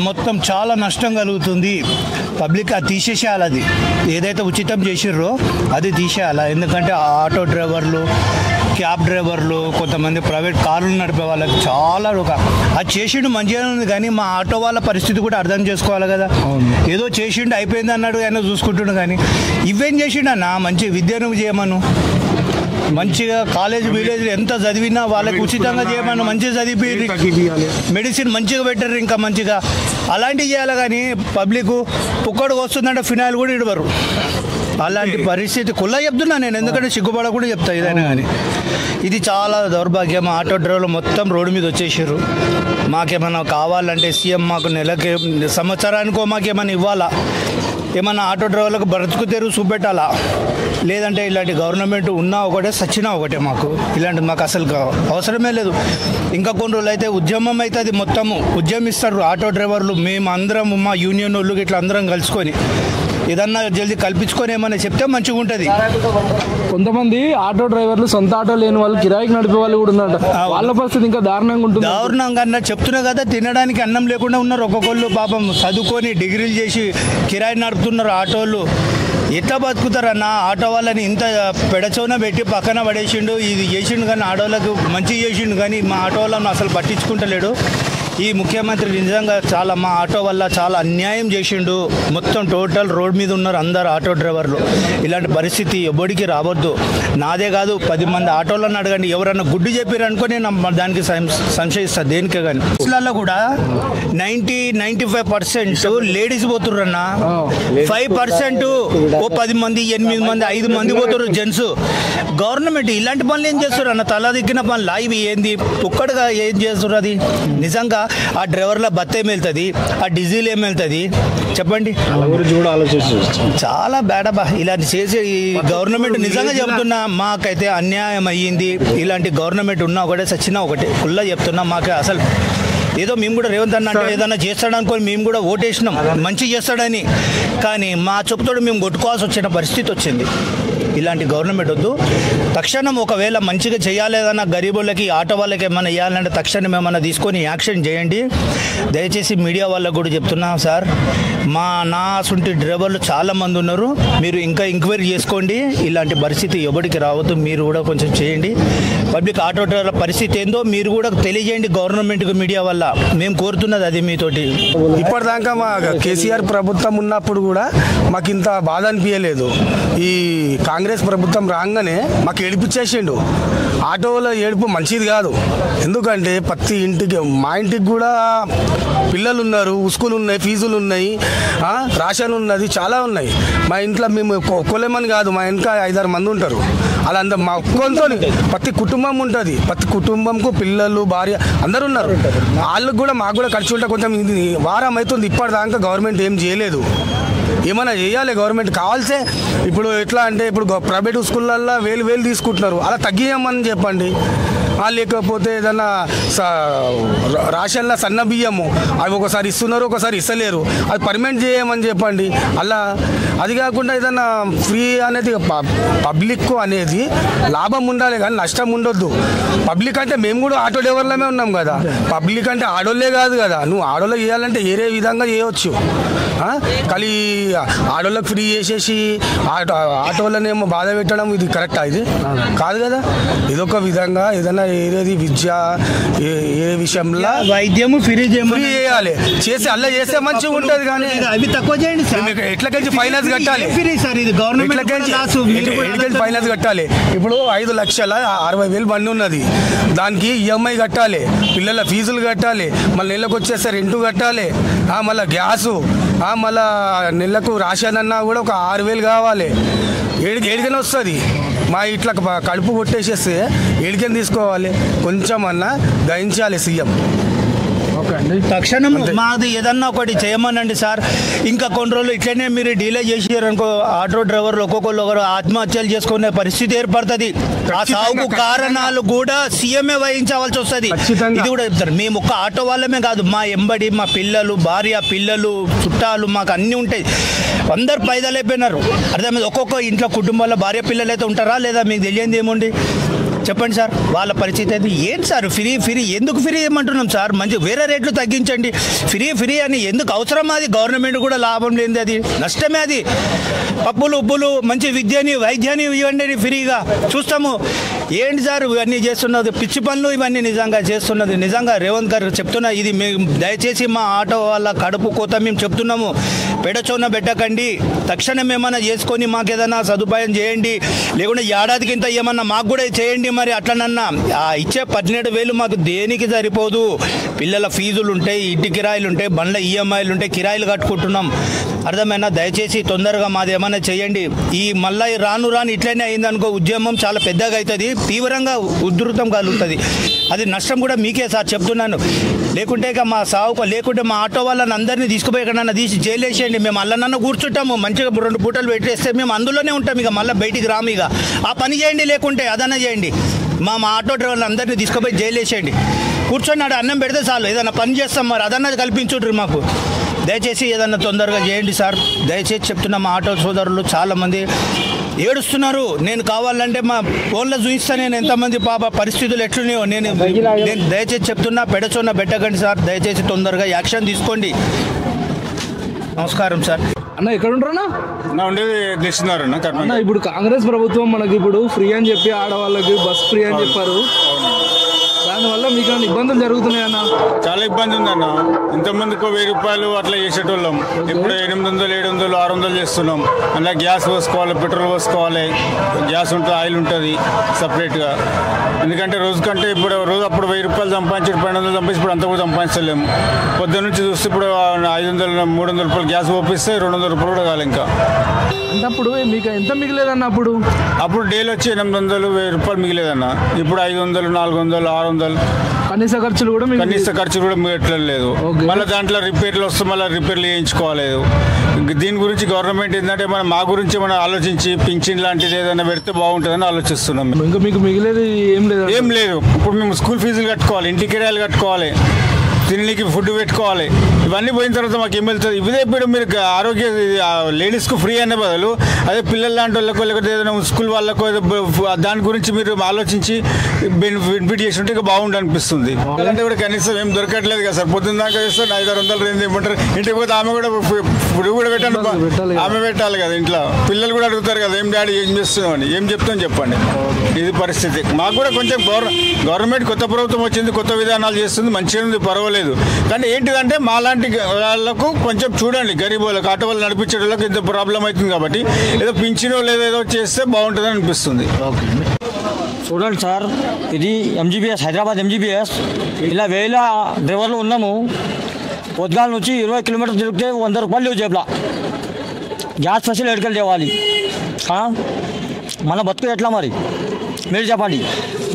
మొత్తం చాలా నష్టం కలుగుతుంది. పబ్లిక్ అది తీసేసేయాలి, అది ఏదైతే ఉచితం చేసిర్రో అది తీసేయాలి. ఎందుకంటే ఆటో డ్రైవర్లు, క్యాబ్ డ్రైవర్లు, కొంతమంది ప్రైవేట్ కార్లు నడిపే వాళ్ళకి చాలా అది చేసిండు మంచిగానే ఉంది, కానీ మా ఆటో వాళ్ళ పరిస్థితి కూడా అర్థం చేసుకోవాలి కదా. ఏదో చేసిండు అయిపోయింది అన్నాడు ఆయన చూసుకుంటుండు, కానీ ఇవేం చేసిండు అన్న, మంచి విద్యను చేయమను, మంచిగా కాలేజ్ విలేజ్ ఎంత చదివినా వాళ్ళకి ఉచితంగా చేయమని మంచిగా చదివి మెడిసిన్ మంచిగా పెట్టారు, ఇంకా మంచిగా అలాంటివి చేయాలి. కానీ పబ్లిక్ పుక్కడికి వస్తుందంటే ఫినాయిల్ కూడా ఇడవరు. అలాంటి పరిస్థితి కుల్లా చెప్తున్నా నేను, ఎందుకంటే సిగ్గుపడకుండా చెప్తా ఏదైనా. కానీ ఇది చాలా దౌర్భాగ్యం. ఆటో డ్రైవర్లు మొత్తం రోడ్డు మీద వచ్చేసారు. మాకేమన్నా కావాలంటే సీఎం మాకు నెలకి సంవత్సరానికో మాకేమన్నా ఇవ్వాలా, ఏమన్నా ఆటో డ్రైవర్లకు బ్రతుకు తెరువు చూపెట్టాలా, లేదంటే ఇలాంటి గవర్నమెంట్ ఉన్నా ఒకటే సచ్చినా ఒకటే. మాకు ఇలాంటి మాకు అసలు అవసరమే లేదు. ఇంకా కొన్ని రోజులు అయితే ఉద్యమం అవుతుంది, మొత్తము ఉద్యమిస్తారు ఆటో డ్రైవర్లు. మేము అందరం మా యూనియన్ వాళ్ళు ఇట్లా అందరం కలుసుకొని ఏదన్నా జల్దీ కల్పించుకొని ఏమన్నా చెప్తే మంచిగా ఉంటుంది. కొంతమంది ఆటో డ్రైవర్లు సొంత ఆటో లేని వాళ్ళు కిరాయికి నడిపే వాళ్ళు కూడా ఉన్నారు. వాళ్ళ పరిస్థితి ఇంకా దారుణంగా ఉంటుంది. దారుణంగా అన్న చెప్తున్నా కదా, తినడానికి అన్నం లేకుండా ఉన్నారు. ఒక్కొక్కళ్ళు పాపం చదువుకొని డిగ్రీలు చేసి కిరాయి నడుపుతున్నారు ఆటోలు. ఎట్లా బతుకుతారన్న? ఆటో వాళ్ళని ఇంత పెడచోన పెట్టి పక్కన పడేసిండు, ఇది చేసిండు, కానీ ఆటోలకు మంచిగా చేసిండు, కానీ మా ఆటో వాళ్ళను అసలు పట్టించుకుంటలేడు. ఈ ముఖ్యమంత్రి నిజంగా చాలా మా ఆటో వల్ల చాలా అన్యాయం చేసిండు. మొత్తం టోటల్ రోడ్ మీద ఉన్నారు అందరు ఆటో డ్రైవర్లు. ఇలాంటి పరిస్థితి ఎవ్వడికి రావద్దు. నాదే కాదు 10 మంది ఆటోలను అడగండి, ఎవరన్నా గుడ్డు చెప్పారు అనుకో నేను దానికి సంశయిస్తాను దేనికే. కానీ బస్సులలో కూడా 90-95% లేడీస్ పోతుర్రన్న, 5% ఓ 10 మంది 8 మంది 5 మంది పోతుర్రు జెంట్స్. గవర్నమెంట్ ఇలాంటి పనులు ఏం చేస్తారు అన్న? తల దిక్కిన పనులు ఇవి ఏంది? ఒక్కడుగా ఏం చేస్తారు? అది నిజంగా ఆ డ్రైవర్ల బత్త ఏం వెళ్తుంది, ఆ డీజిల్ ఏం వెళ్తుంది చెప్పండి? చాలా బేడబా ఇలాంటి చేసే ఈ గవర్నమెంట్. నిజంగా చెప్తున్నా, మాకైతే అన్యాయం అయ్యింది. ఇలాంటి గవర్నమెంట్ ఉన్నా ఒకటే సచ్చినా ఒకటే. ఫుల్లా చెప్తున్నా, మాకు అసలు ఏదో మేము కూడా రేవంత్ అన్న అంటే ఏదన్నా చేస్తాడనుకొని మేము కూడా ఓటేసినాం మంచి చేస్తాడని, కానీ మా చెప్పుతోడు మేము కొట్టుకోవాల్సి వచ్చిన పరిస్థితి వచ్చింది. ఇలాంటి గవర్నమెంట్ వద్దు. తక్షణం ఒకవేళ మంచిగా చేయాలేదన్నా గరీబులకి ఆటో వాళ్ళకి ఏమైనా ఇవ్వాలంటే తక్షణం ఏమైనా తీసుకొని యాక్షన్ చేయండి. దయచేసి మీడియా వాళ్ళకు కూడా చెప్తున్నా సార్, నా సొంటి డ్రైవర్లు చాలామంది ఉన్నారు, మీరు ఇంకా ఎంక్వైరీ చేసుకోండి. ఇలాంటి పరిస్థితి ఎవరికి రావద్దు, మీరు కూడా కొంచెం చేయండి. పబ్లిక్ ఆటో డ్రైవర్ల పరిస్థితి ఏందో మీరు కూడా తెలియజేయండి గవర్నమెంట్కి. మీడియా వల్ల మేము కోరుతున్నది అది మీతోటి. ఇప్పటిదాకా మా కేసీఆర్ ప్రభుత్వం ఉన్నప్పుడు కూడా మాకు ఇంత బాధ అనిపించలేదు. ఈ కాంగ్రెస్ ప్రభుత్వం రాగానే మాకు ఏడిపించేసిండు. ఆటోలో ఏడుపు మంచిది కాదు. ఎందుకంటే ప్రతి ఇంటికి, మా ఇంటికి కూడా పిల్లలు ఉన్నారు, స్కూల్ ఉన్నాయి, ఫీజులు ఉన్నాయి, రేషన్ ఉన్నది, చాలా ఉన్నాయి. మా ఇంట్లో మేము ఒక్కలేమని కాదు, మా వెనక 5-6 మంది ఉంటారు. అలా అందరూ మా ఒక్కొంతో ప్రతి కుటుంబం ఉంటుంది. ప్రతి కుటుంబంకు పిల్లలు, భార్య అందరు ఉన్నారు. వాళ్ళకు కూడా మాకు కూడా ఖర్చు ఉంటే కొంచెం ఇది వారం అవుతుంది. ఇప్పటిదాకా గవర్నమెంట్ ఏం చేయలేదు. ఏమైనా చేయాలి గవర్నమెంట్. కావాల్సే ఇప్పుడు ఎట్లా అంటే ఇప్పుడు ప్రైవేట్ స్కూళ్ళల్లో 1000 తీసుకుంటున్నారు, అలా తగ్గియమని చెప్పండి. లేకపోతే ఏదన్నా రేషన్ల సన్న బియ్యము అవి ఒకసారి ఇస్తున్నారు, ఒకసారి ఇస్తలేరు, అది పర్మనెంట్ చేయమని చెప్పండి. అలా అది కాకుండా ఏదన్నా ఫ్రీ అనేది పబ్లిక్ అనేది లాభం ఉండాలి కానీ నష్టం ఉండొద్దు. పబ్లిక్ అంటే మేము కూడా ఆటో డ్రైవర్లమే ఉన్నాం కదా, పబ్లిక్ అంటే ఆడోళ్ళే కాదు కదా. నువ్వు ఆడోళ్ళ చేయాలంటే ఏరే విధంగా చేయవచ్చు. కానీ ఆడోళ్ళకి ఫ్రీ చేసేసి ఆటోళ్ళనేమో బాధ పెట్టడం ఇది కరెక్టా? ఇది కాదు కదా. ఇదొక విధంగా ఏదైనా ఏది విద్య ఏ విషయంలో వైద్యము ఫ్రీ చేయాలి, చేసి అలా చేస్తే మంచిగా ఉంటుంది. కానీ అవి తక్కువ చేయండి సార్. ఎట్లకెళ్ళి ఫైనాన్స్ కట్టాలి సార్, ఇది గవర్నమెంట్ ఫైనాన్స్ కట్టాలి. ఇప్పుడు 5,60,000 బండి ఉన్నది, దానికి ఈఎంఐ కట్టాలి, పిల్లల ఫీజులు కట్టాలి, మళ్ళీ నెలకు వచ్చేస్తే రెంట్ కట్టాలి, మళ్ళీ గ్యాసు, మళ్ళీ నెలకు రేషన్ అన్నా కూడా ఒక 6,000 కావాలి. ఏడికైనా వస్తుంది. మా ఇట్లా కడుపు కొట్టేసేస్తే ఏడికైనా తీసుకోవాలి. కొంచెం అన్నా గ్రహించాలి సీఎం. తక్షణం మాది ఏదన్నా ఒకటి చేయమనండి సార్. ఇంకా కొన్ని రోజులు ఇట్లనే మీరు డీలే చేసారనుకో, ఆటో డ్రైవర్లు ఒక్కొక్కరు ఆత్మహత్యలు చేసుకునే పరిస్థితి ఏర్పడుతుంది. ఆ సాగుకు కారణాలు కూడా సీఎంఏ వహించవలసి వస్తుంది. ఇది కూడా చెప్తారు. మేము ఒక్క ఆటో వాళ్ళమే కాదు, మా ఎంబడి మా పిల్లలు, భార్య, పిల్లలు, చుట్టాలు, మాకు అన్నీ ఉంటాయి. అందరు పైదలైపోయినారు. అర్థమైంది. ఒక్కొక్క ఇంట్లో కుటుంబాల్లో భార్య పిల్లలు అయితే ఉంటారా లేదా మీకు తెలియంది ఏముంది చెప్పండి సార్, వాళ్ళ పరిస్థితి అయితే ఏంటి సార్? ఫ్రీ ఎందుకు ఫ్రీ ఏమంటున్నాం సార్? మంచి వేరే రేట్లు తగ్గించండి. ఫ్రీ అని ఎందుకు అవసరం? అది గవర్నమెంట్ కూడా లాభం లేనిది, అది నష్టమే. అది పప్పులు ఉప్పులు మంచి విద్యని వైద్యాన్ని ఇవ్వండి ఫ్రీగా, చూస్తాము. ఏంటి సార్ ఇవన్నీ చేస్తున్నది? పిచ్చి పనులు ఇవన్నీ నిజంగా చేస్తున్నది. నిజంగా రేవంత్ గారు చెప్తున్నా, ఇది దయచేసి మా ఆటో వాళ్ళ కడుపు కోత మేము చెప్తున్నాము. పెడచోన పెట్టకండి, తక్షణం ఏమన్నా చేసుకొని మాకు ఏదైనా సదుపాయం చేయండి, లేకుంటే ఏడాదికి ఇంత ఏమన్నా మాకు కూడా చేయండి. మరి అట్లనన్నా ఇచ్చే 17,000 మాకు దేనికి సరిపోదు. పిల్లల ఫీజులు ఉంటాయి, ఇంటి కిరాయిలు ఉంటాయి, బండ్ల ఈఎంఐలు ఉంటాయి, కిరాయిలు కట్టుకుంటున్నాం. అర్థమైనా? దయచేసి తొందరగా మాది ఏమన్నా చేయండి. ఈ మళ్ళీ రాను ఇట్లనే అయిందనుకో, ఉద్యమం చాలా పెద్దగా అవుతుంది, తీవ్రంగా ఉధృతం కలుగుతుంది. అది నష్టం కూడా మీకే సార్ చెప్తున్నాను. లేకుంటే ఇక మా సావుకు, లేకుంటే మా ఆటో వాళ్ళని అందరినీ తీసుకుపోయి ఎక్కడన్నా తీసి జైలు వేసేయండి. మేము అల్లనన్నా కూర్చుంటాము, మంచిగా 2 పూటలు పెట్టేస్తే మేము అందులోనే ఉంటాం. ఇక మళ్ళీ బయటికి రాము. ఇక ఆ పని చేయండి, లేకుంటే అదన్నా చేయండి. మా ఆటో డ్రైవర్లు అందరినీ తీసుకుపోయి జైలు వేసేయండి. కూర్చొని ఆడ అన్నం పెడితే చాలు, ఏదన్నా పని చేస్తాం. మరి అదన్నా కల్పించుండ్రి మాకు. దయచేసి ఏదన్నా తొందరగా చేయండి సార్. దయచేసి చెప్తున్నా, మా ఆటో సోదరులు చాలామంది ఏడుస్తున్నారు. నేను కావాలంటే మా ఫోన్లో చూపిస్తాను నేను ఎంతమంది పాప పరిస్థితులు ఎట్లున్నాయో. నేను దయచేసి చెప్తున్నా, పెడచొన్న పెట్టకండి సార్. దయచేసి తొందరగా యాక్షన్ తీసుకోండి. నమస్కారం సార్. అన్న ఎక్కడ ఉంటారన్నా? ఉండేది తెలిసినారు అన్న. ఇప్పుడు కాంగ్రెస్ ప్రభుత్వం మనకి ఇప్పుడు ఫ్రీ అని చెప్పి ఆడవాళ్ళకి బస్ ఫ్రీ అని చెప్పారు. దానివల్ల మీకు ఇబ్బందులు జరుగుతున్నాయన్న? చాలా ఇబ్బంది ఉందన్న. ఇంతమందికి 1000 రూపాయలు అట్లా చేసేటోళ్ళం, ఇప్పుడు 800, 700, 600 చేస్తున్నాం. అలా గ్యాస్ పోసుకోవాలి, పెట్రోల్ పోసుకోవాలి, గ్యాస్ ఉంటుంది, ఆయిల్ ఉంటుంది సపరేట్గా. ఎందుకంటే రోజు కంటే ఇప్పుడు అప్పుడు 1000 రూపాయలు సంపాదించి 1200 సంపాదించి ఇప్పుడు అంత కూడా సంపాదించలేము. పొద్దున్న నుంచి చూస్తే ఇప్పుడు 500, 300 రూపాయలు గ్యాస్ పంపిస్తే 200 రూపాయలు కూడా కావాలి ఇంకా. అప్పుడు మీకు ఎంత మిగిలేదన్న? అప్పుడు డైలీ వచ్చి 800, 1000 రూపాయలు మిగిలేదన్న. ఇప్పుడు 500, 400, 600. కనీస ఖర్చులు కూడా మిగట్లేదు. మళ్ళీ దాంట్లో రిపేర్లు వస్తే మళ్ళీ రిపేర్లు చేయించుకోలేదు. దీని గురించి గవర్నమెంట్ ఏంటంటే మా గురించి మనం ఆలోచించి పింఛన్ లాంటిది ఏదైనా పెడితే బాగుంటుందని ఆలోచిస్తున్నాం. ఇంకా మీకు మిగిలేదు ఏం లేదు. ఇప్పుడు మేము స్కూల్ ఫీజులు కట్టుకోవాలి, ఇంటి కిరాయిలు కట్టుకోవాలి, తినడానికి ఫుడ్ పెట్టుకోవాలి. ఇవన్నీ పోయిన తర్వాత మాకు ఏం వెళ్తుంది? ఇదే ఇప్పుడు మీరు ఆరోగ్య లేడీస్కు ఫ్రీ అనే బదులు అదే పిల్లల లాంటి వాళ్ళకు, లేకపోతే ఏదైనా స్కూల్ వాళ్ళకు దాని గురించి మీరు ఆలోచించి బెనిఫిట్ చేసి ఉంటే ఇక బాగుండు అనిపిస్తుంది. అలాంటి కూడా కనీసం ఏం దొరకట్లేదు కదా సార్. పొద్దున్న దాకా చేస్తే 500-600 రేంజ్ ఏమంటారు. ఇంటికి పోతే ఆమె కూడా ఫుడ్ కూడా పెట్టండి, ఆమె పెట్టాలి కదా. ఇంట్లో పిల్లలు కూడా అడుగుతారు కదా, ఏం డాడీ ఏం చేస్తున్నాం అని. ఏం చెప్తాం చెప్పండి. ఇది పరిస్థితి. మాకు కూడా కొంచెం గవర్నమెంట్ కొత్త ప్రభుత్వం వచ్చింది, కొత్త విధానాలు చేస్తుంది, మంచిగా ఉంది, పర్వాలేదు. కానీ ఏంటిదంటే మాలాంటి వాళ్ళకు కొంచెం చూడండి, గరీబ్ వాళ్ళకి, ఆటో వాళ్ళు నడిపించే వాళ్ళకి ఇంత ప్రాబ్లం అవుతుంది కాబట్టి ఏదో పింఛనో లేదో చేస్తే బాగుంటుందని అనిపిస్తుంది. చూడండి సార్, ఇది ఎంజీబీఎస్, హైదరాబాద్ ఎంజీబీఎస్. ఇలా 1000 డ్రైవర్లు ఉన్నాము. పొద్దుగాల నుంచి 20 కిలోమీటర్లు తిరిగితే 100 రూపాయలు లేవు జేబులా. గ్యాస్ ఫెసిలిటీ ఎక్కడికి తేవాలి? మన బతుకు ఎట్లా మరి మీరు చెప్పండి.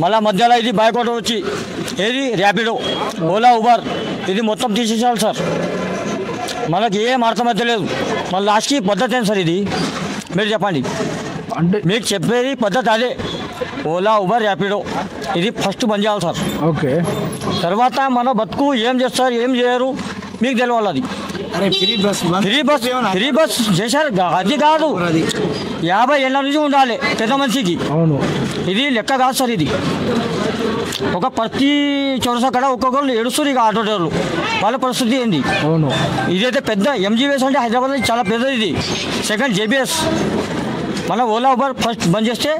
మళ్ళీ మధ్యలో ఇది బైక్ వచ్చి ఏది ర్యాపిడో, ఓలా, ఉబర్ ఇది మొత్తం తీసేసాలి సార్. మనకి ఏం అర్థమవుతలేదు. మళ్ళీ లాస్ట్కి పద్ధతి ఏంటి సార్ ఇది? మీరు చెప్పండి. అంటే మీకు చెప్పేది పద్ధతి అదే. ఓలా, ఉబర్, ర్యాపిడో ఇది ఫస్ట్ బంద్ చేయాలి సార్. ఓకే. తర్వాత మన బతుకు ఏం చేస్తారు ఏం చేయరు మీకు తెలియాలి. అది ఫ్రీ బస్ చేశారు, అది కాదు. 50 ఏళ్ళ నుంచి ఉండాలి పెద్ద మనిషికి. అవును, ఇది లెక్క కాదు సార్. ఇది ఒక ప్రతి చోరస కడ ఒక్కొక్కరు ఏడుస్తారు. ఇక ఆటో డ్రైవర్లు వాళ్ళ పరిస్థితి ఏంది? అవును. ఇదైతే పెద్ద ఎంజీబీఎస్ అంటే హైదరాబాద్ చాలా పెద్దది. ఇది సెకండ్ జేబీఎస్. మన ఓలా, ఉబర్ ఫస్ట్ బంద్ చేస్తే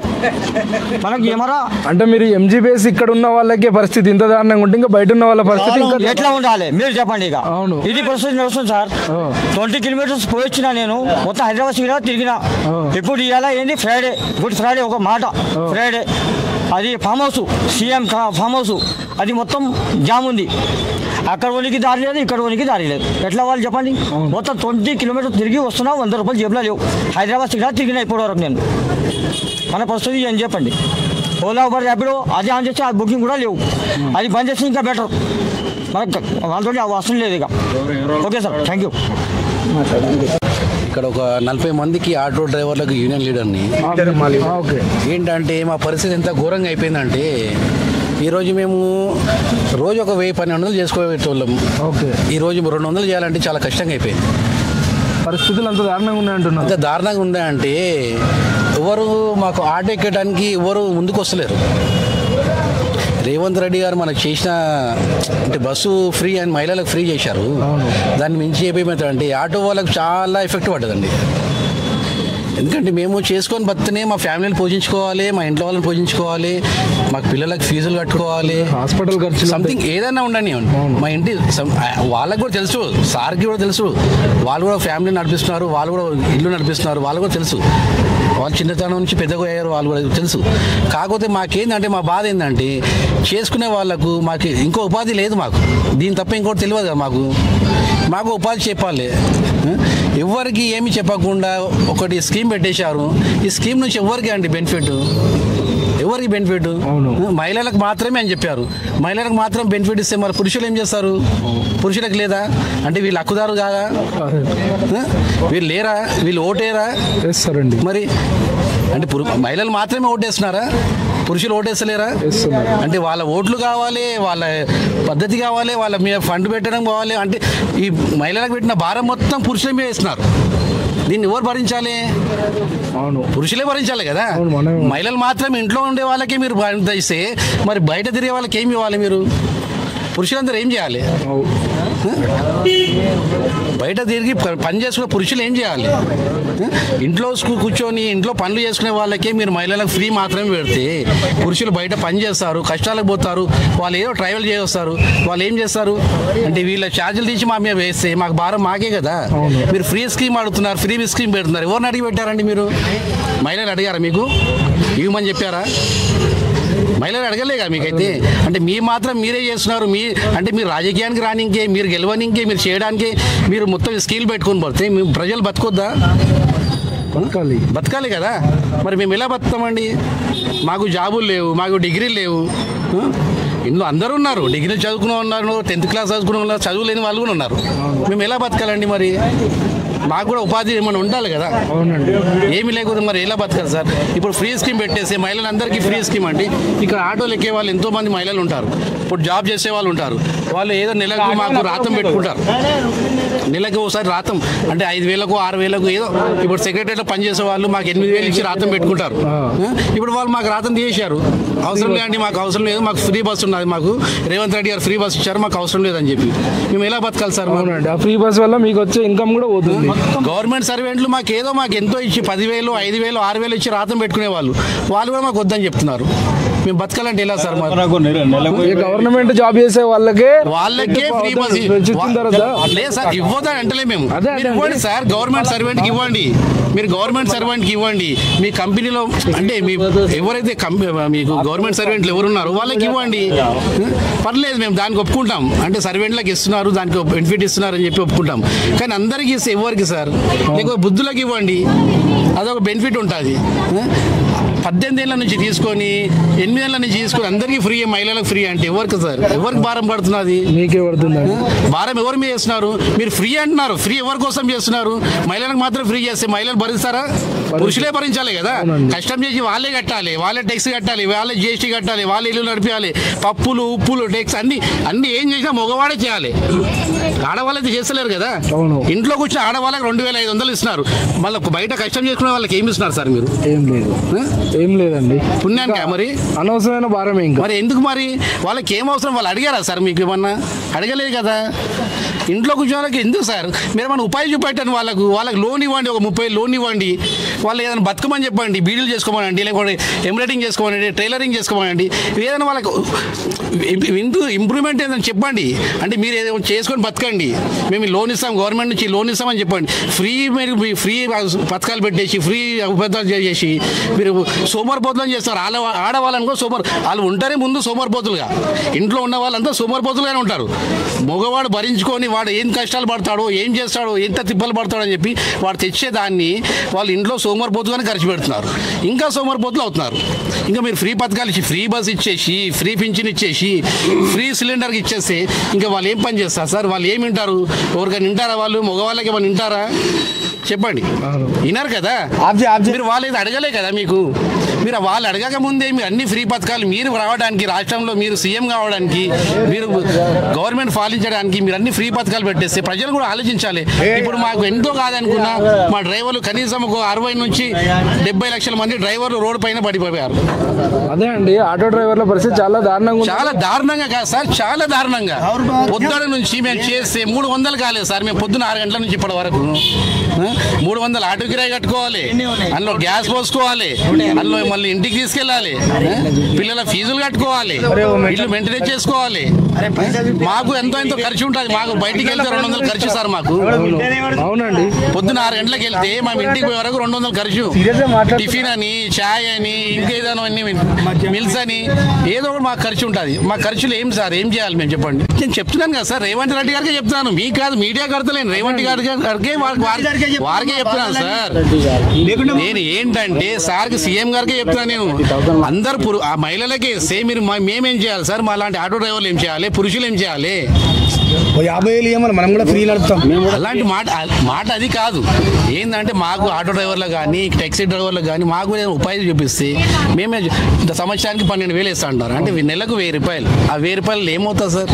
మనకి ఏమరా అంటే మీరు ఎంజీబీఎస్ ఇక్కడ ఉన్న వాళ్ళకే పరిస్థితి ఇంత దారుణంగా ఉంటే ఇంకా బయట ఉన్న వాళ్ళ పరిస్థితి ఇంకా ఎట్లా ఉండాలి మీరు చెప్పండి. ఇక అవును, ఇది పరిస్థితి నడుస్తుంది సార్. 20 కిలోమీటర్స్ పోయి వచ్చినా నేను, మొత్తం హైదరాబాద్ తిరిగినా. ఇప్పుడు ఇవాళ ఏంది ఫ్రైడే, గుడ్ ఫ్రైడే ఒక మాట. ఫ్రైడే అది farm house, CM farm house, అది మొత్తం జామ్ ఉంది. అక్కడ వనికి దారి లేదు, ఇక్కడ వనికి దారి లేదు. ఎట్లా వాళ్ళు చెప్పండి? మొత్తం 20 కిలోమీటర్లు తిరిగి వస్తున్నా, 100 రూపాయలు జేబులో లేవు. హైదరాబాద్ తిరిగినా ఇప్పటివరకు నేను. మన పరిస్థితి ఏం చెప్పండి? ఓలా, ఉబర్, ర్యాపిడో అది ఆన్ చేస్తే ఆ బుకింగ్ కూడా లేవు. అది బంద్ చేస్తే ఇంకా బెటర్. మనకు వాళ్ళతో అవసరం లేదు ఇక. Okay sir, thank you. ఇక్కడ ఒక 40 మందికి ఆటో డ్రైవర్లకు యూనియన్ లీడర్ని. ఏంటంటే మా పరిస్థితి ఎంత ఘోరంగా అయిపోయిందంటే, ఈరోజు మేము రోజు ఒక 1000-1200 చేసుకోబెట్టేవాళ్ళం. ఓకే. ఈరోజు 200 చేయాలంటే చాలా కష్టంగా అయిపోయింది. పరిస్థితులు అంత దారుణంగా ఉన్నాయంటున్నారు. అంత దారుణంగా ఉన్నాయంటే ఎవరు మాకు ఆటో ఎక్కడానికి ఎవరు ముందుకు వస్తలేరు. రేవంత్ రెడ్డి గారు మనకు చేసిన అంటే బస్సు ఫ్రీ అని మహిళలకు ఫ్రీ చేశారు. దాన్ని మించి ఏమైపోతుందంటే ఆటో వాళ్ళకు చాలా ఎఫెక్ట్ పడ్డదండి. ఎందుకంటే మేము చేసుకొని బతినే మా ఫ్యామిలీని పోషించుకోవాలి, మా ఇంట్లో వాళ్ళని పోషించుకోవాలి, మాకు పిల్లలకు ఫీజులు కట్టుకోవాలి, హాస్పిటల్ ఖర్చు సంథింగ్ ఏదైనా ఉండని మా ఇంటి వాళ్ళకు కూడా తెలుసు, సార్కి కూడా తెలుసు, వాళ్ళు కూడా ఫ్యామిలీ నడిపిస్తున్నారు, వాళ్ళు కూడా ఇల్లు నడిపిస్తున్నారు, వాళ్ళు కూడా తెలుసు, వాళ్ళు చిన్నతనం నుంచి పెద్దగా అయ్యారు, వాళ్ళు కూడా తెలుసు. కాకపోతే మాకేందంటే మా బాధ ఏంటంటే చేసుకునే వాళ్ళకు మాకు ఇంకో ఉపాధి లేదు, మాకు దీని తప్ప ఇంకోటి తెలియదు కదా, మాకు ఉపాధి చెప్పాలి. ఎవరికి ఏమి చెప్పకుండా ఒకటి స్కీమ్ పెట్టేశారు. ఈ స్కీమ్ నుంచి ఎవరికి అండి బెనిఫిట్? ఎవరికి బెనిఫిట్? మహిళలకు మాత్రమే అని చెప్పారు. మహిళలకు మాత్రం బెనిఫిట్ ఇస్తే మరి పురుషులు ఏం చేస్తారు? పురుషులకు లేదా? అంటే వీళ్ళు హక్కుదారు కాదా? వీళ్ళు లేరా? వీళ్ళు ఓటేరా? వేస్తారండి. మరి అంటే మహిళలు మాత్రమే ఓటేస్తున్నారా? పురుషులు ఓటేస్తలేరా? అంటే వాళ్ళ ఓట్లు కావాలి, వాళ్ళ పద్ధతి కావాలి, వాళ్ళ మీద ఫండ్ పెట్టడం కావాలి. అంటే ఈ మహిళలకు పెట్టిన భారం మొత్తం పురుషుల మీద వేస్తున్నారు. దీన్ని ఎవరు భరించాలి? అవును, పురుషులే భరించాలి కదా. మహిళలు మాత్రం ఇంట్లో ఉండే వాళ్ళకే మీరు ఇస్తే మరి బయట తిరిగే వాళ్ళకి ఏమి ఇవ్వాలి? మీరు పురుషులందరూ ఏం చేయాలి? బయట తిరిగి పని చేసుకునే పురుషులు ఏం చేయాలి? ఇంట్లో కూర్చొని ఇంట్లో పనులు చేసుకునే వాళ్ళకే మీరు మహిళలకు ఫ్రీ మాత్రమే పెడితే పురుషులు బయట పని చేస్తారు, కష్టాలకు పోతారు, వాళ్ళు ఏదో ట్రావెల్ చేస్తారు, వాళ్ళు ఏం చేస్తారు? అంటే వీళ్ళ ఛార్జీలు తీసి మా మీద వేస్తే మాకు భారం మాకే కదా. మీరు ఫ్రీ స్కీమ్ అడుగుతున్నారు, ఫ్రీ స్కీమ్ పెడుతున్నారు. ఎవరిని అడిగి పెట్టారండి మీరు? మహిళలు అడిగారా? మీకు ఇవ్వమని చెప్పారా? మహిళలు అడగలేగా మీకైతే? అంటే మీ మాత్రం మీరే చేస్తున్నారు. అంటే మీరు రాజకీయానికి రానికే, మీరు గెలవనికే, మీరు చేయడానికి మీరు మొత్తం స్కీల్ పెట్టుకొని పడితే మేము ప్రజలు బతకొద్దా? బతకాలి కదా. మరి మేము ఎలా బతుకుతామండి? మాకు జాబులు లేవు, మాకు డిగ్రీలు లేవు. ఇందులో అందరూ ఉన్నారు, డిగ్రీలు చదువుకునే ఉన్నారు, 10th క్లాస్ చదువుకునే ఉన్నారు, చదువు లేని వాళ్ళు కూడా ఉన్నారు. మేము ఎలా బతకాలండి? మరి మాకు కూడా ఉపాధి ఏమైనా ఉండాలి కదా. ఏమి లేకపోతే మరి ఎలా బతకాలి సార్? ఇప్పుడు ఫ్రీ స్కీమ్ పెట్టేసి మహిళలందరికీ ఫ్రీ స్కీమ్ అంటే ఇక్కడ ఆటోలు ఎక్కే వాళ్ళు ఎంతోమంది మహిళలు ఉంటారు, ఇప్పుడు జాబ్ చేసే వాళ్ళు ఉంటారు. వాళ్ళు ఏదో నెలకు మాకు రాతం పెట్టుకుంటారు, నెలకు ఒకసారి రాతం అంటే 5,000 6,000 ఏదో. ఇప్పుడు సెక్రటరీలో పనిచేసే వాళ్ళు మాకు 8,000 ఇచ్చి రాతం పెట్టుకుంటారు. ఇప్పుడు వాళ్ళు మాకు రాతం తీసేశారు. అవసరం లేదండి, మాకు అవసరం లేదు, మాకు ఫ్రీ బస్ ఉన్నది, మాకు రేవంత్ రెడ్డి గారు ఫ్రీ బస్ ఇచ్చారు, మాకు అవసరం లేదని చెప్పి మేము ఎలా బతకాలి సార్? ఆ ఫ్రీ బస్ వల్ల మీకు వచ్చే ఇన్కమ్ కూడా పోతుంది. గవర్నమెంట్ సర్వెంట్లు మాకు ఎంతో ఇచ్చి 10,000 5,000 6,000 ఇచ్చి రాతం పెట్టుకునే వాళ్ళు కూడా మాకు వద్దని చెప్తున్నారు. మేము బతకాలంటే ఎలా సార్? గవర్నమెంట్ జాబ్ చేసే వాళ్ళకే ఫ్రీ బస్ లేదు సార్, ఇవ్వదని అంటలే మేము. ఇవ్వండి సార్, గవర్నమెంట్ సర్వెంట్కి ఇవ్వండి, మీరు గవర్నమెంట్ సర్వెంట్కి ఇవ్వండి. మీ కంపెనీలో అంటే మీ ఎవరైతే మీకు గవర్నమెంట్ సర్వెంట్లు ఎవరున్నారో వాళ్ళకి ఇవ్వండి, పర్లేదు, మేము దానికి ఒప్పుకుంటాం. అంటే సర్వెంట్లకు ఇస్తున్నారు, దానికి బెనిఫిట్ ఇస్తున్నారు అని చెప్పి ఒప్పుకుంటాం. కానీ అందరికీ ఇస్తే ఎవరికి సార్? లేకపోతే బుద్ధులకు ఇవ్వండి, అదొక బెనిఫిట్ ఉంటుంది. 18 ఏళ్ళ నుంచి తీసుకొని 8 ఏళ్ళ నుంచి తీసుకొని అందరికీ ఫ్రీ, మహిళలకు ఫ్రీ అంటే ఎవరికి సార్? ఎవరికి భారం పడుతున్నది? మీకే పడుతుంది. భారం ఎవరి మీద చేస్తున్నారు? మీరు ఫ్రీ అంటున్నారు, ఫ్రీ ఎవరి కోసం చేస్తున్నారు? మహిళలకు మాత్రం ఫ్రీ చేస్తే మహిళలు భరిస్తారా? పురుషులే భరించాలి కదా. కష్టం చేసి వాళ్ళే కట్టాలి, వాళ్ళే ట్యాక్స్ కట్టాలి, వాళ్ళే GST కట్టాలి, వాళ్ళే ఇల్లు నడిపించాలి, పప్పులు ఉప్పులు ట్యాక్స్ అన్ని ఏం చేసినా మగవాడే చేయాలి. ఆడవాళ్ళైతే చేస్తలేరు కదా. ఇంట్లో కూర్చొని ఆడవాళ్ళకి 2,500 ఇస్తున్నారు, మళ్ళీ బయట కష్టం చేసుకునే వాళ్ళకి ఏమి ఇస్తున్నారు సార్ మీరు? ఏం లేదండి. పుణ్యానికా? మరి అనవసరమైన భారమే. ఇంకా మరి ఎందుకు? మరి వాళ్ళకి ఏం అవసరం? వాళ్ళు అడిగారా సార్? మీకు ఏమన్నా అడగలేదు కదా. ఇంట్లో కూర్చోడానికి ఎందుకు సార్? మీరు ఏమైనా ఉపాయం చూపెట్టండి వాళ్ళకి లోన్ ఇవ్వండి, ఒక 30 లోన్ ఇవ్వండి, వాళ్ళు ఏదైనా బతుకమని చెప్పండి, బీడీలు చేసుకోమనండి, లేకపోతే ఎంబ్రాయిడింగ్ చేసుకోమనండి, టైలరింగ్ చేసుకోమనండి, ఏదైనా వాళ్ళకి ఇంప్రూవ్మెంట్ ఏదైనా చెప్పండి. అంటే మీరు ఏదో చేసుకొని బతకండి, మేము లోన్ ఇస్తాం, గవర్నమెంట్ నుంచి లోన్ ఇస్తామని చెప్పండి. మీరు ఫ్రీ పథకాలు పెట్టేసి ఫ్రీ ఉపయోగాలు చేసి మీరు సోమరిపోతులను చేస్తారు. ఆడవాళ్ళని కూడా వాళ్ళు ఉంటారే ముందు సోమరిపోతులుగా, ఇంట్లో ఉన్న వాళ్ళంతా సోమరిపోతులుగానే ఉంటారు. మగవాడు భరించుకొని వాడు ఏం కష్టాలు పడతాడో, ఏం చేస్తాడో, ఎంత తిప్పలు పడతాడో అని చెప్పి వాడు తెచ్చేదాన్ని వాళ్ళు ఇంట్లో సోమరిపోతుగానే ఖర్చు పెడుతున్నారు, ఇంకా సోమరిపోతులు అవుతున్నారు. ఇంకా మీరు ఫ్రీ పథకాలు ఇచ్చి, ఫ్రీ బస్ ఇచ్చేసి, ఫ్రీ పింఛన్ ఇచ్చేసి, ఫ్రీ సిలిండర్కి ఇచ్చేస్తే ఇంకా వాళ్ళు ఏం పని చేస్తారు సార్? వాళ్ళు ఏమి వింటారు? ఎవరికైనా వింటారా? వాళ్ళు మగవాళ్ళకి ఏమైనా వింటారా? చెప్పండి, వినరు కదా. మీరు వాళ్ళు ఏది అడగలే కదా. మీకు మీరు వాళ్ళు అడగక ముందే మీరు అన్ని ఫ్రీ పథకాలు మీరు రావడానికి, రాష్ట్రంలో మీరు సీఎం కావడానికి, మీరు గవర్నమెంట్ పాలించడానికి మీరు అన్ని ఫ్రీ పథకాలు పెట్టేస్తే ప్రజలు కూడా ఆలోచించాలి. ఇప్పుడు మాకు ఎంతో కాదనుకున్నా మా డ్రైవర్లు కనీసం ఒక 60 నుంచి 70 లక్షల మంది డ్రైవర్లు రోడ్డు పైన పడిపోయారు. అదే అండి, ఆటో డ్రైవర్ల పరిస్థితి చాలా దారుణంగా, చాలా దారుణంగా కాదు సార్, చాలా దారుణంగా. పొద్దున నుంచి మేము చేస్తే 300 కాలేదు సార్. మేము పొద్దున 6 గంటల నుంచి ఇప్పటి వరకు 300 ఆటో కిరాయి కట్టుకోవాలి, అందులో గ్యాస్ పోసుకోవాలి, అందులో మళ్ళీ ఇంటికి తీసుకెళ్ళాలి, పిల్లల ఫీజులు కట్టుకోవాలి, ఇల్లు మెయింటెనెన్స్ చేసుకోవాలి. మాకు ఎంతో ఖర్చు ఉంటుంది. మాకు బయటికి వెళ్తే 200 ఖర్చు సార్ మాకు. అవునండి, పొద్దున 6 గంటలకు వెళ్తే మా ఇంటికి పోయే వరకు 200 ఖర్చు. టిఫిన్ అని, ఛాయ్ అని, ఇంకేదైనా మిల్స్ అని ఏదో ఒకటి మాకు ఖర్చు ఉంటుంది. మా ఖర్చులు ఏం సార్, ఏం చేయాలి మేము చెప్పండి. నేను చెప్తున్నాను కదా సార్, రేవంత్ రెడ్డి గారికి చెప్తున్నాను, మీకు కాదు, మీడియా కడతలేను, రేవంత్ గారికి వారికే చెప్తున్నాను సార్. నేను ఏంటంటే సార్కి, సీఎం గారికి చెప్తున్నాను నేను. అందరు ఆ మహిళలకి సేమ్ మీరు మేమేం చేయాలి సార్, మా లాంటి ఆటో డ్రైవర్లు ఏం చేయాలి, పురుషులు ఏం చేయాలి? 50,000 ఇవ్వమని మనం కూడా ఫ్రీ నడుపుతాం. అలాంటి మాట అది కాదు. ఏంటంటే మాకు ఆటో డ్రైవర్లు కానీ, టాక్సీ డ్రైవర్లకు కానీ మాకు ఉపాధి చూపిస్తే మేమే ఇంత సంవత్సరానికి 12,000 ఇస్తా అంటారు. అంటే నెలకు 1,000 రూపాయలు. ఆ 1,000 రూపాయలు ఏమవుతుంది సార్?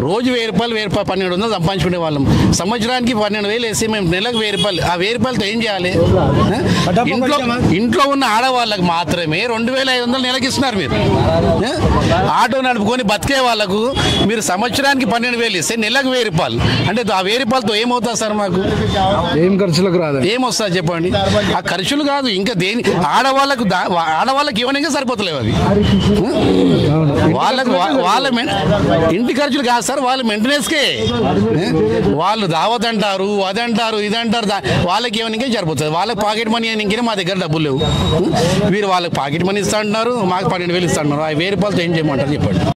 రోజు 1,000 రూపాయలు 1,200 సంపాదించుకునే వాళ్ళం. సంవత్సరానికి 12,000 వేసి మేము నెలకు 1,000 రూపాయలు. ఆ 1,000 రూపాయలతో ఏం చేయాలి? ఇంట్లో ఉన్న ఆడవాళ్ళకి మాత్రమే 2,500 నెలకి ఇస్తున్నారు మీరు. ఆటో నడుపుకొని బతికే వాళ్ళకు మీరు సంవత్సరానికి 12,000 ఇస్తే నెలకు 1,000 రూపాయలు. అంటే ఆ 1,000 రూపాయలతో ఏమవుతుంది సార్? మాకు ఏం ఖర్చులకు రాదు, ఏమొస్తుంది చెప్పండి? ఆ ఖర్చులు కాదు, ఇంకా దేని ఆడవాళ్ళకి ఇవ్వడానికి సరిపోతలేవు అవి. వాళ్ళ ఇంటి ఖర్చులు కాదు సార్, వాళ్ళ మెయింటెనెన్స్కే. వాళ్ళు దావత్ అంటారు, అదంటారు, ఇదంటారు, వాళ్ళకి ఇవ్వడానికే సరిపోతుంది. వాళ్ళకి పాకెట్ మనీ అని ఇంకే మా దగ్గర డబ్బులు లేవు. వీరు వాళ్ళకి పాకెట్ మనీ ఇస్తా అంటున్నారు, మాకు 12,000 ఇస్తా అంటున్నారు. ఆ 1,000 రూపాయలతో ఏం చేయమంటారు చెప్పండి?